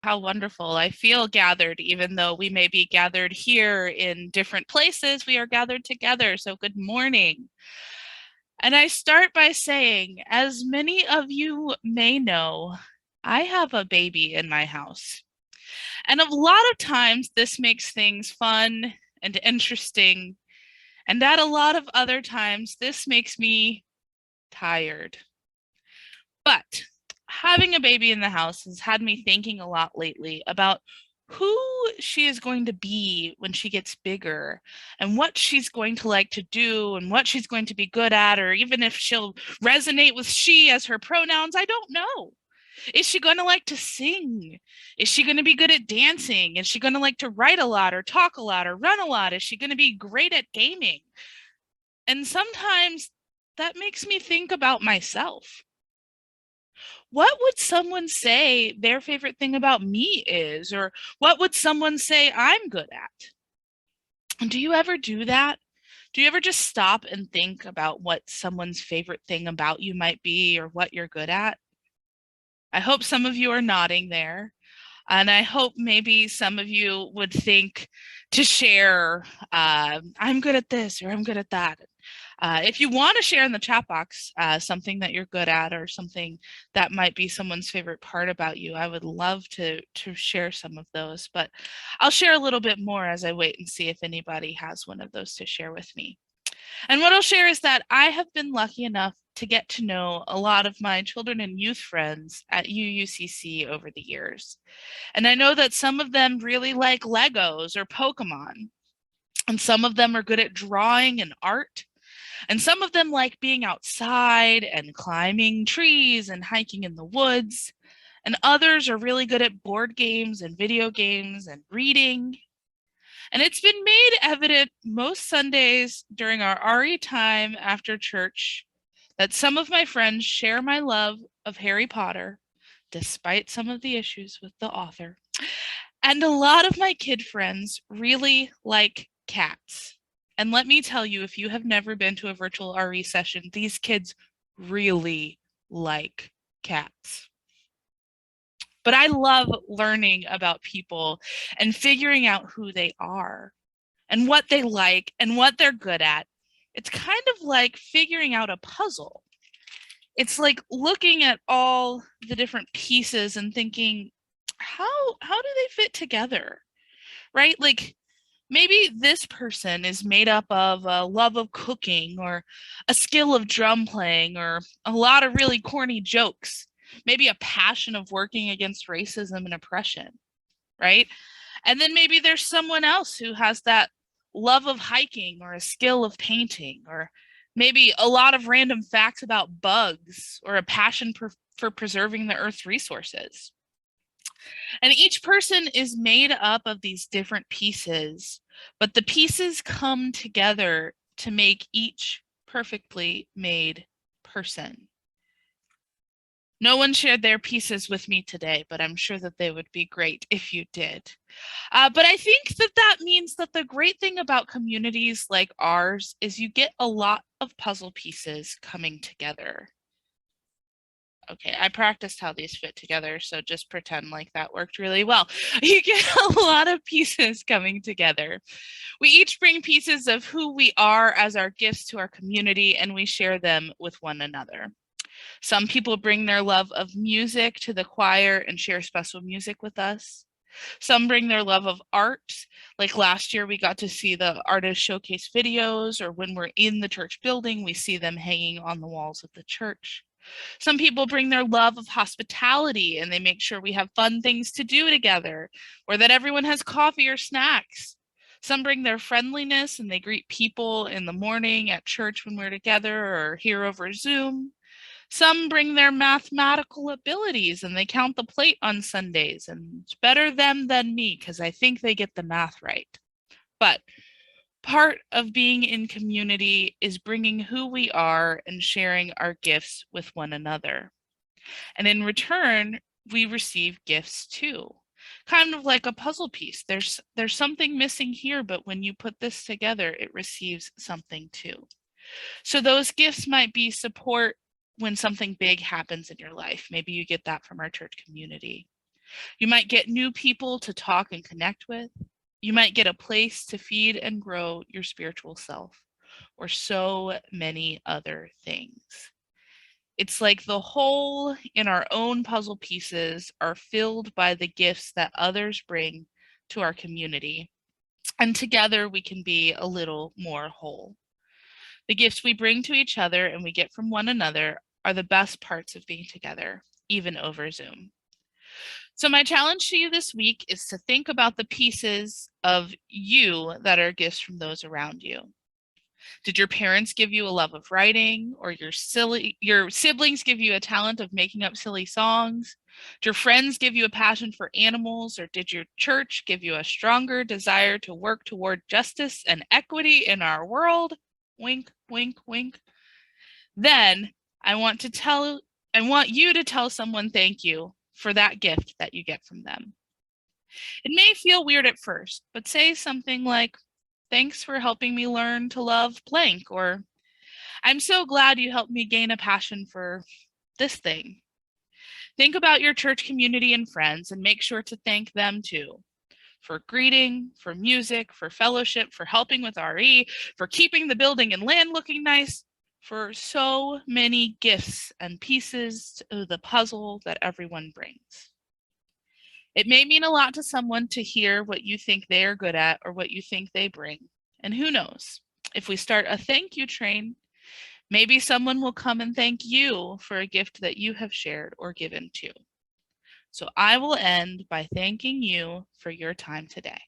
how wonderful. I feel gathered, even though we may be gathered here in different places, we are gathered together. So good morning. And I start by saying, as many of you may know, I have a baby in my house. And a lot of times this makes things fun and interesting. And at a lot of other times, this makes me tired. But having a baby in the house has had me thinking a lot lately about who she is going to be when she gets bigger and what she's going to like to do and what she's going to be good at, or even if she'll resonate with she as her pronouns. I don't know. Is she going to like to sing? Is she going to be good at dancing? Is she going to like to write a lot or talk a lot or run a lot? Is she going to be great at gaming? And sometimes that makes me think about myself. What would someone say their favorite thing about me is? Or what would someone say I'm good at? And do you ever do that? Do you ever just stop and think about what someone's favorite thing about you might be or what you're good at? I hope some of you are nodding there. And I hope maybe some of you would think to share, I'm good at this or I'm good at that. If you want to share in the chat box something that you're good at or something that might be someone's favorite part about you, I would love to share some of those. But I'll share a little bit more as I wait and see if anybody has one of those to share with me. And what I'll share is that I have been lucky enough to get to know a lot of my children and youth friends at UUCC over the years. And I know that some of them really like Legos or Pokemon, and some of them are good at drawing and art, and some of them like being outside and climbing trees and hiking in the woods, and others are really good at board games and video games and reading. And it's been made evident most Sundays during our RE time after church that some of my friends share my love of Harry Potter, despite some of the issues with the author. And a lot of my kid friends really like cats. And let me tell you, if you have never been to a virtual RE session, these kids really like cats. But I love learning about people and figuring out who they are and what they like and what they're good at. It's kind of like figuring out a puzzle. It's like looking at all the different pieces and thinking, how do they fit together? Right? Like maybe this person is made up of a love of cooking or a skill of drum playing or a lot of really corny jokes, maybe a passion of working against racism and oppression, right? And then maybe there's someone else who has that love of hiking or a skill of painting, or maybe a lot of random facts about bugs or a passion for preserving the Earth's resources. And each person is made up of these different pieces, but the pieces come together to make each perfectly made person. No one shared their pieces with me today, but I'm sure that they would be great if you did. But I think that that means that the great thing about communities like ours is you get a lot of puzzle pieces coming together. Okay, I practiced how these fit together, so just pretend like that worked really well. You get a lot of pieces coming together. We each bring pieces of who we are as our gifts to our community, and we share them with one another. Some people bring their love of music to the choir and share special music with us. Some bring their love of art. Like last year, we got to see the artist showcase videos, or when we're in the church building, we see them hanging on the walls of the church. Some people bring their love of hospitality and they make sure we have fun things to do together, or that everyone has coffee or snacks. Some bring their friendliness and they greet people in the morning at church when we're together or here over Zoom. Some bring their mathematical abilities and they count the plate on Sundays, and it's better them than me because I think they get the math right. But part of being in community is bringing who we are and sharing our gifts with one another. And in return, we receive gifts too. Kind of like a puzzle piece. There's something missing here, but when you put this together, it receives something too. So those gifts might be support when something big happens in your life. Maybe you get that from our church community. You might get new people to talk and connect with. You might get a place to feed and grow your spiritual self, or so many other things. It's like the hole in our own puzzle pieces are filled by the gifts that others bring to our community. And together we can be a little more whole. The gifts we bring to each other and we get from one another are the best parts of being together, even over Zoom. So, my challenge to you this week is to think about the pieces of you that are gifts from those around you. Did your parents give you a love of writing, or your siblings give you a talent of making up silly songs? Did your friends give you a passion for animals, or did your church give you a stronger desire to work toward justice and equity in our world? Wink, wink, wink. Then I want you to tell someone thank you for that gift that you get from them. It may feel weird at first, but say something like, "Thanks for helping me learn to love blank," or "I'm so glad you helped me gain a passion for this thing." Think about your church community and friends and make sure to thank them too. For greeting, for music, for fellowship, for helping with RE, for keeping the building and land looking nice, for so many gifts and pieces of the puzzle that everyone brings. It may mean a lot to someone to hear what you think they are good at or what you think they bring. And who knows, if we start a thank you train, maybe someone will come and thank you for a gift that you have shared or given to. So I will end by thanking you for your time today.